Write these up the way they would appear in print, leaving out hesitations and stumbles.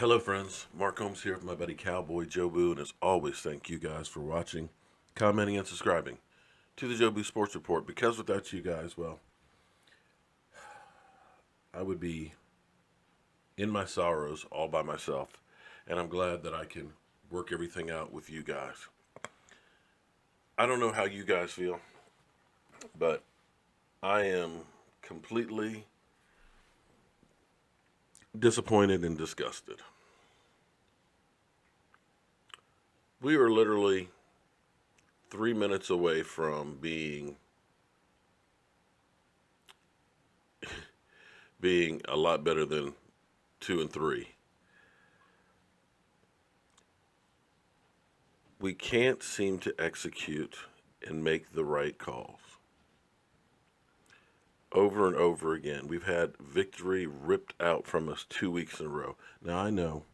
Hello, friends. Mark Holmes here with my buddy CowboyJobu, and as always, thank you guys for watching, commenting, and subscribing to the Jobu Sports Report. Because without you guys, well, I would be in my sorrows all by myself, and I'm glad that I can work everything out with you guys. I don't know how you guys feel, but I am completely disappointed and disgusted. We were literally 3 minutes away from being a lot better than 2-3. We can't seem to execute and make the right calls. Over and over again, we've had victory ripped out from us 2 weeks in a row. Now, I know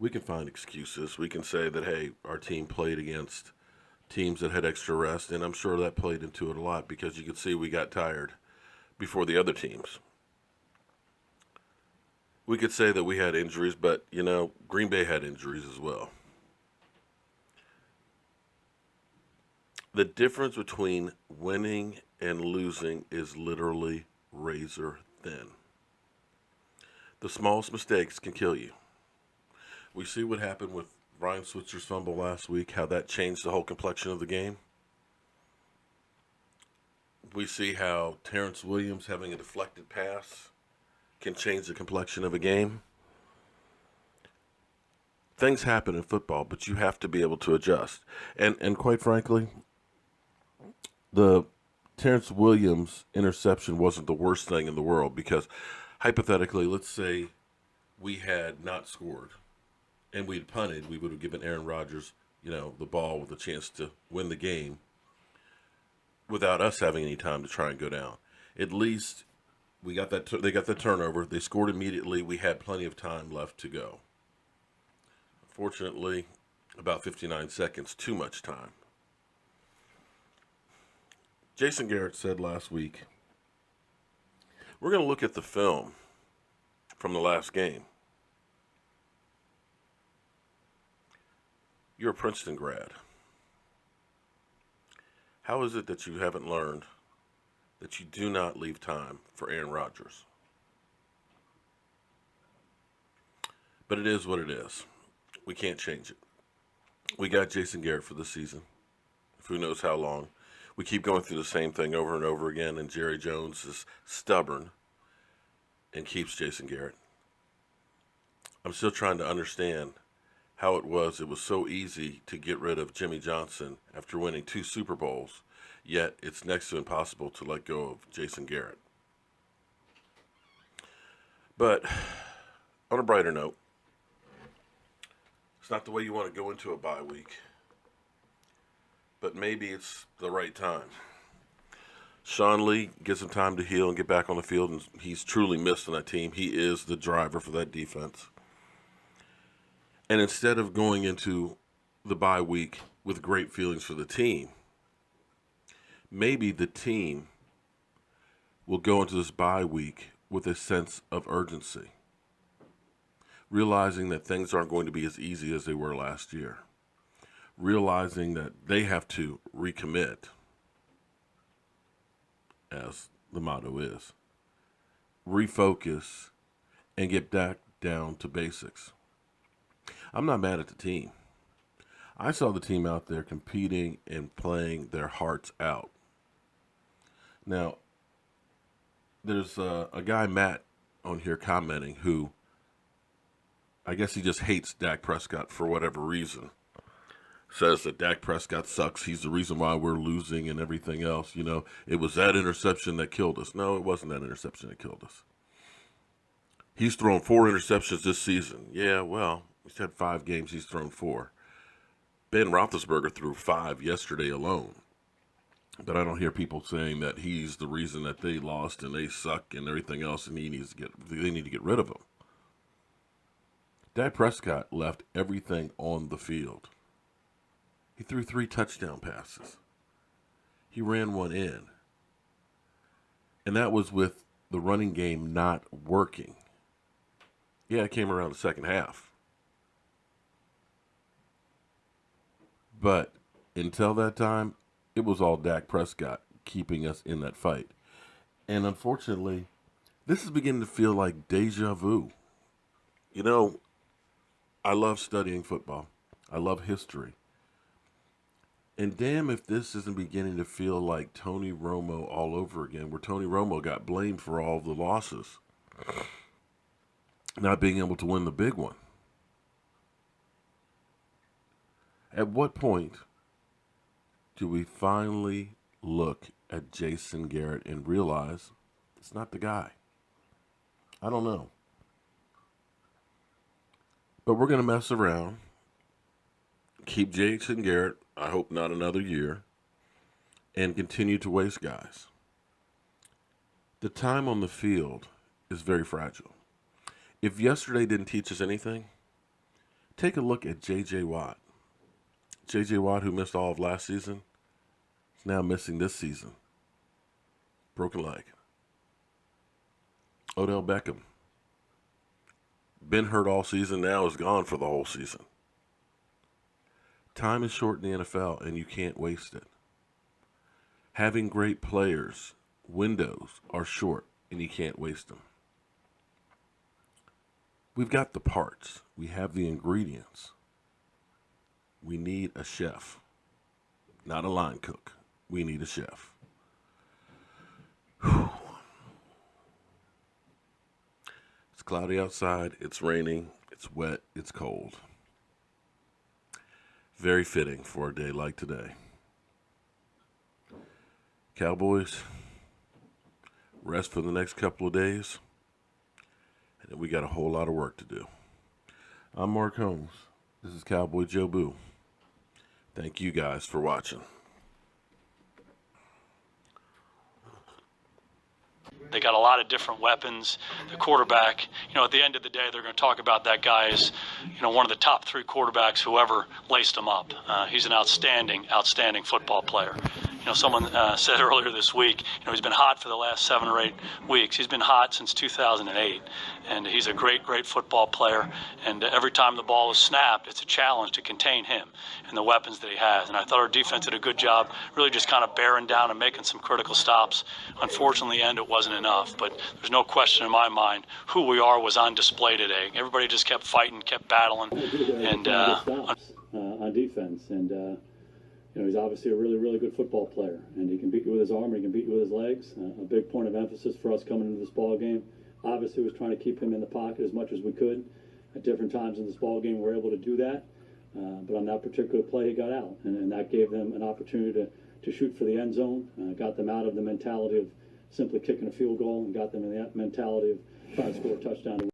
we can find excuses. We can say that, hey, our team played against teams that had extra rest, and I'm sure that played into it a lot because you could see we got tired before the other teams. We could say that we had injuries, but, Green Bay had injuries as well. The difference between winning and losing is literally razor thin. The smallest mistakes can kill you. We see what happened with Ryan Switzer's fumble last week, how that changed the whole complexion of the game. We see how Terrence Williams having a deflected pass can change the complexion of a game. Things happen in football, but you have to be able to adjust. And quite frankly, the Terrence Williams interception wasn't the worst thing in the world because hypothetically, let's say we had not scored and we'd punted, we would have given Aaron Rodgers, the ball with a chance to win the game without us having any time to try and go down. At least we got that. They got the turnover. They scored immediately. We had plenty of time left to go. Fortunately, about 59 seconds, too much time. Jason Garrett said last week, we're going to look at the film from the last game. You're a Princeton grad. How is it that you haven't learned that you do not leave time for Aaron Rodgers? But it is what it is. We can't change it. We got Jason Garrett for the season. Who knows how long. We keep going through the same thing over and over again, and Jerry Jones is stubborn and keeps Jason Garrett. I'm still trying to understand how it was so easy to get rid of Jimmy Johnson after winning 2 Super Bowls, yet it's next to impossible to let go of Jason Garrett. But on a brighter note, it's not the way you want to go into a bye week, but maybe it's the right time. Sean Lee gets some time to heal and get back on the field, and he's truly missed on that team. He is the driver for that defense. And instead of going into the bye week with great feelings for the team, maybe the team will go into this bye week with a sense of urgency, realizing that things aren't going to be as easy as they were last year, realizing that they have to recommit, as the motto is, refocus, and get back down to basics. I'm not mad at the team. I saw the team out there competing and playing their hearts out. Now, there's a guy, Matt, on here commenting who, I guess he just hates Dak Prescott for whatever reason. Says that Dak Prescott sucks. He's the reason why we're losing and everything else. It was that interception that killed us. No, it wasn't that interception that killed us. He's thrown 4 interceptions this season. Yeah, well, he's had 5 games. He's thrown 4. Ben Roethlisberger threw 5 yesterday alone. But I don't hear people saying that he's the reason that they lost and they suck and everything else, and they need to get rid of him. Dak Prescott left everything on the field. He threw 3 touchdown passes. He ran 1 in. And that was with the running game not working. Yeah, it came around the second half. But until that time, it was all Dak Prescott keeping us in that fight. And unfortunately, this is beginning to feel like deja vu. You know, I love studying football. I love history. And damn if this isn't beginning to feel like Tony Romo all over again, where Tony Romo got blamed for all the losses, not being able to win the big one. At what point do we finally look at Jason Garrett and realize it's not the guy? I don't know. But we're going to mess around, keep Jason Garrett, I hope not another year, and continue to waste guys. The time on the field is very fragile. If yesterday didn't teach us anything, take a look at J.J. Watt. J.J. Watt, who missed all of last season, is now missing this season. Broken leg. Odell Beckham. Been hurt all season, now is gone for the whole season. Time is short in the NFL, and you can't waste it. Having great players, windows are short, and you can't waste them. We've got the parts. We have the ingredients. We need a chef, not a line cook. We need a chef. Whew. It's cloudy outside. It's raining. It's wet. It's cold. Very fitting for a day like today. Cowboys, rest for the next couple of days, and then we got a whole lot of work to do. I'm Mark Holmes. This is CowboyJobu. Thank you guys for watching. They got a lot of different weapons. The quarterback, at the end of the day, they're going to talk about that guy as, one of the top 3 quarterbacks who ever laced him up. He's an outstanding football player. Someone said earlier this week, he's been hot for the last 7 or 8 weeks. He's been hot since 2008, and he's a great football player. And every time the ball is snapped, it's a challenge to contain him and the weapons that he has. And I thought our defense did a good job, really just kind of bearing down and making some critical stops. Unfortunately, in the end, it wasn't enough. But there's no question in my mind who we are was on display today. Everybody just kept fighting, kept battling, and on defense. And he's obviously a really good football player, and he can beat you with his arm, or he can beat you with his legs. A big point of emphasis for us coming into this ball game, obviously, was trying to keep him in the pocket as much as we could. At different times in this ball game, we were able to do that. But on that particular play, he got out, and that gave them an opportunity to shoot for the end zone. Got them out of the mentality of simply kicking a field goal, and got them in that mentality of trying to score a touchdown.